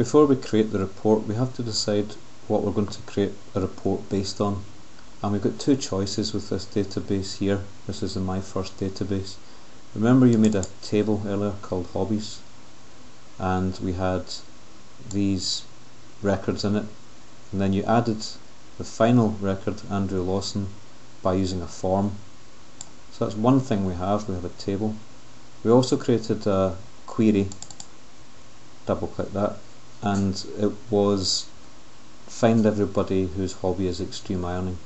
Before we create the report, we have to decide what we're going to create a report based on. And we've got two choices with this database here. This is in my first database. Remember, you made a table earlier called hobbies, and we had these records in it, and then you added the final record, Andrew Lawson, by using a form. So that's one thing we have a table. We also created a query, double click that, and it was find everybody whose hobby is extreme ironing.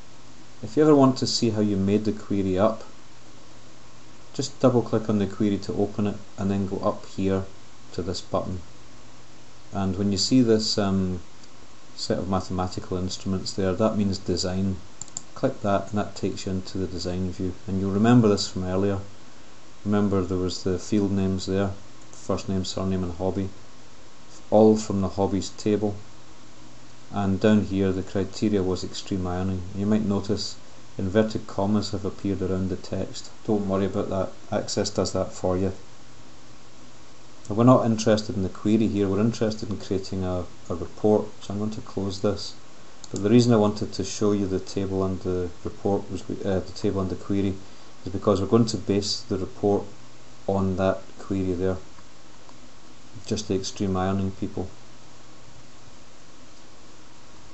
If you ever want to see how you made the query up, just double click on the query to open it and then go up here to this button. And when you see this set of mathematical instruments there, that means design. Click that and that takes you into the design view. And you'll remember this from earlier. Remember there was the field names there, first name, surname and hobby, all from the hobbies table. And down here the criteria was extreme ironing. You might notice inverted commas have appeared around the text. Don't worry about that, Access does that for you. Now, we're not interested in the query here, we're interested in creating a report, so I'm going to close this. But the reason I wanted to show you the table and the report was the table and the query is because we're going to base the report on that query there, just the extreme ironing people.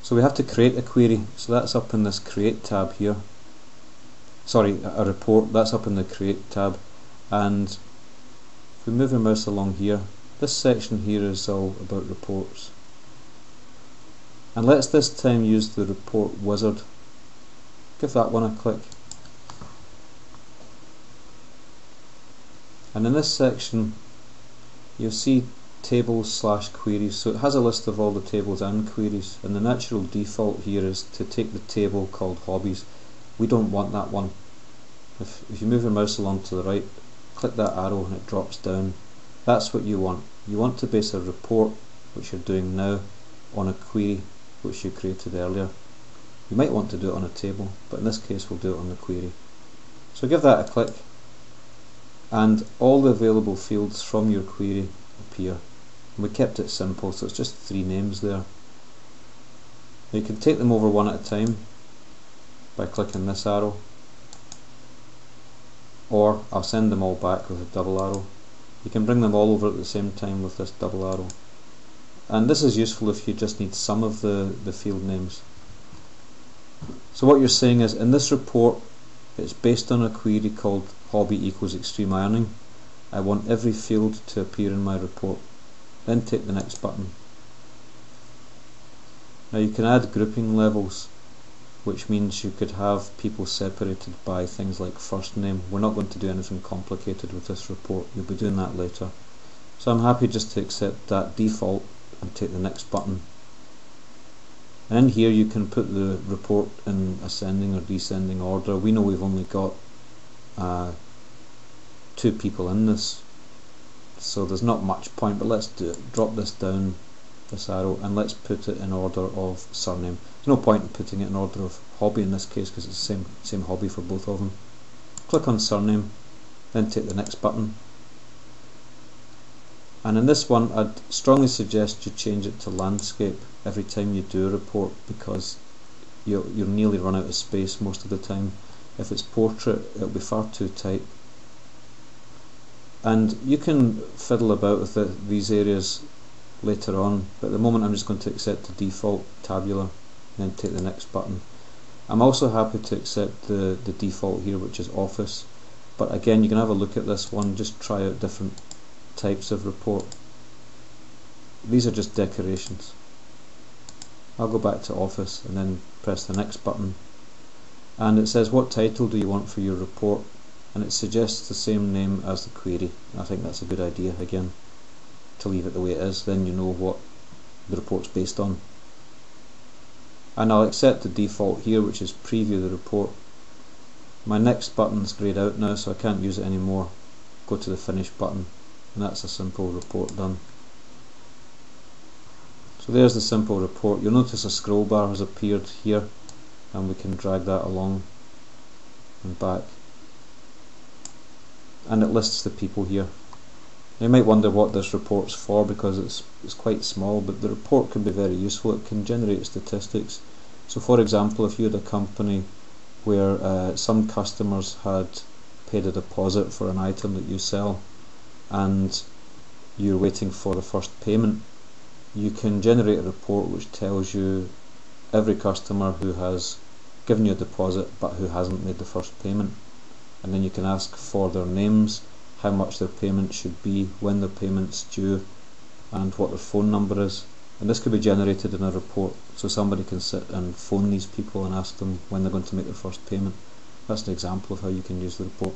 So we have to create a query, so that's up in this create tab here. Sorry, a report, that's up in the create tab. And if we move our mouse along here, this section here is all about reports. And let's this time use the report wizard. Give that one a click. And in this section you'll see tables / queries, so it has a list of all the tables and queries, and the natural default here is to take the table called hobbies. We don't want that one. If you move your mouse along to the right, click that arrow and it drops down. That's what you want. You want to base a report, which you're doing now, on a query which you created earlier. You might want to do it on a table, but in this case we'll do it on the query. So give that a click and all the available fields from your query appear. We kept it simple, so it's just 3 names there. Now you can take them over one at a time by clicking this arrow, or I'll send them all back with a double arrow. You can bring them all over at the same time with this double arrow. And this is useful if you just need some of the field names. So what you're saying is, in this report, it's based on a query called hobby equals extreme ironing. I want every field to appear in my report. Then take the next button. Now you can add grouping levels, which means you could have people separated by things like first name. We're not going to do anything complicated with this report, you'll be doing that later. So I'm happy just to accept that default and take the next button. And in here you can put the report in ascending or descending order. We know we've only got 2 people in this, so there's not much point, but let's do it. Drop this down, this arrow, and let's put it in order of surname. There's no point in putting it in order of hobby in this case because it's the same hobby for both of them. Click on surname, then take the next button. And in this one I'd strongly suggest you change it to landscape every time you do a report, because you'll nearly run out of space most of the time. If it's portrait, it'll be far too tight. And you can fiddle about with these areas later on, but at the moment I'm just going to accept the default tabular and then take the next button. I'm also happy to accept the default here, which is office, but again you can have a look at this one, just try out different types of report. These are just decorations. I'll go back to office and then press the next button, and it says what title do you want for your report, and it suggests the same name as the query. I think that's a good idea again, to leave it the way it is, then you know what the report's based on. And I'll accept the default here, which is preview the report. My next button's greyed out now, so I can't use it anymore. Go to the finish button, and that's a simple report done. So there's the simple report. You'll notice a scroll bar has appeared here, and we can drag that along and back, and it lists the people here. You might wonder what this report's for, because it's quite small, but the report can be very useful. It can generate statistics. So for example, if you had a company where some customers had paid a deposit for an item that you sell, and you're waiting for the first payment, you can generate a report which tells you every customer who has given you a deposit but who hasn't made the first payment, and then you can ask for their names, how much their payment should be, when their payment's due, and what their phone number is. And this could be generated in a report, so somebody can sit and phone these people and ask them when they're going to make their first payment. That's an example of how you can use the report.